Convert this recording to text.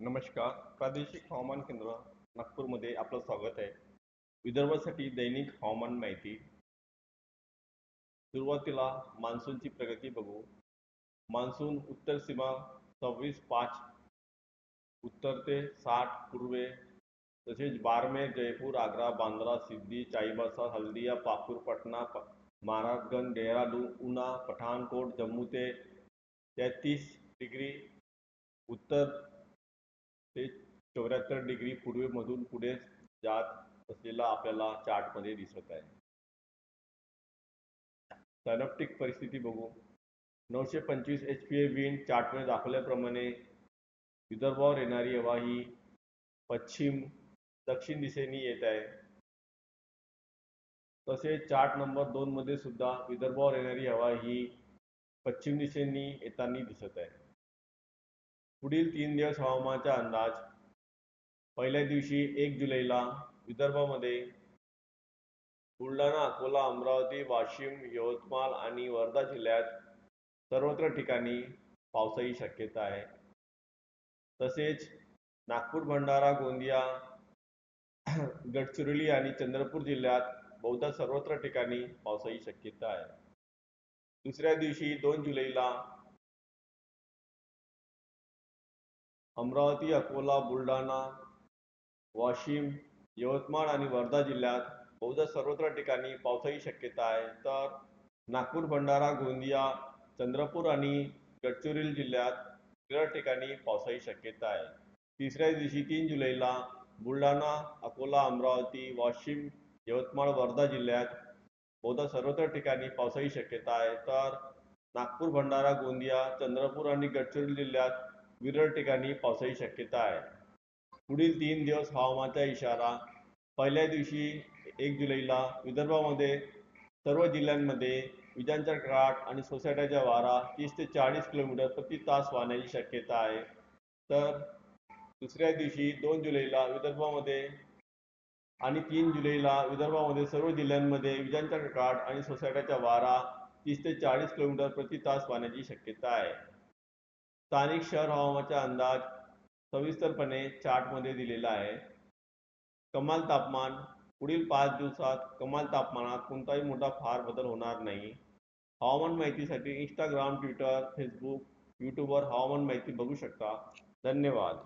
नमस्कार. प्रादेशिक हवामान केंद्र नागपूरमध्ये आपलं स्वागत आहे. विदर्भासाठी दैनिक हवामान माहिती. सुरुवातीला मान्सूनची प्रगती बघू. मान्सून उत्तर सीमा 26-5 उत्तर ते 60 पूर्वे, तसेच बारमेर, जयपूर, आग्रा, बांद्रा, सिद्धी, चाईबासा, हल्दिया, पाकूर, पटना, महाराजगंज, देहरादून, उना, पठाणकोट, जम्मू ते 33 डिग्री उत्तर ते 74 डिग्री पूर्वेमधून पुढे जात असलेला आपल्याला चार्टमध्ये दिसत आहे. सायनॉप्टिक परिस्थिती बघू. 925 HPA विंड चार्टमध्ये दाखवल्याप्रमाणे विदर्भावर येणारी हवा ही पश्चिम दक्षिण दिशेने येत आहे. तसेच चार्ट नंबर 2 मध्ये सुद्धा विदर्भावर येणारी हवा ही पश्चिम दिशेने येताना दिसत आहे. पुढील 3 दिवस हवामानाचा अंदाज. पहिल्या दिवशी 1 जुलैला विदर्भामध्ये बुलढाणा, अकोला, अमरावती, वाशिम, यवतमाळ आणि वर्धा जिल्ह्यात सर्वत्र ठिकाणी पावसाची शक्यता आहे. तसेच नागपूर, भंडारा, गोंदिया, गडचिरोली आणि चंद्रपूर जिल्ह्यात बहुधा सर्वत्र ठिकाणी पावसाची शक्यता आहे. दुसऱ्या दिवशी 2 जुलैला अमरावती, अकोला, बुलढाणा, वाशिम, यवतमाळ आणि वर्धा जिल्ह्यात बहुधा सर्वत्र ठिकाणी पावसाची शक्यता आहे. तर नागपूर, भंडारा, गोंदिया, चंद्रपूर आणि गडचिरोली जिल्ह्यात इतर ठिकाणी पावसाची शक्यता आहे. तिसऱ्या दिवशी 3 जुलैला बुलढाणा, अकोला, अमरावती, वाशिम, यवतमाळ, वर्धा जिल्ह्यात बहुधा सर्वत्र ठिकाणी पावसाची शक्यता आहे. तर नागपूर, भंडारा, गोंदिया, चंद्रपूर आणि गडचिरोली जिल्ह्यात विरळ ठिकाणी पावसाची शक्यता आहे. पुढील 3 दिवस हवामानाचा इशारा. पहिल्या दिवशी 1 जुलैला विदर्भामध्ये सर्व जिल्ह्यांमध्ये विजांचा कडकडाट आणि सोसाट्याचा वारा 30 ते 40 किलोमीटर प्रति तास वाहण्याची शक्यता आहे. तर दुसऱ्या दिवशी 2 जुलैला विदर्भामध्ये आणि 3 जुलैला विदर्भामध्ये सर्व जिल्ह्यांमध्ये विजांचा कडकडाट आणि सोसाट्याचा वारा 30 ते 40 किलोमीटर प्रति तास वाहण्याची शक्यता आहे. स्थानिक शहर हवामानाचा अंदाज सविस्तरपणे चार्टमध्ये दिलेला आहे. कमाल तापमान. पुढील 5 दिवसात कमाल तापमानात कोणताही मोठा फार बदल होणार नाही. हवामान माहितीसाठी इंस्टाग्राम, ट्विटर, फेसबुक, यूट्यूबवर हवामान माहिती बघू शकता. धन्यवाद.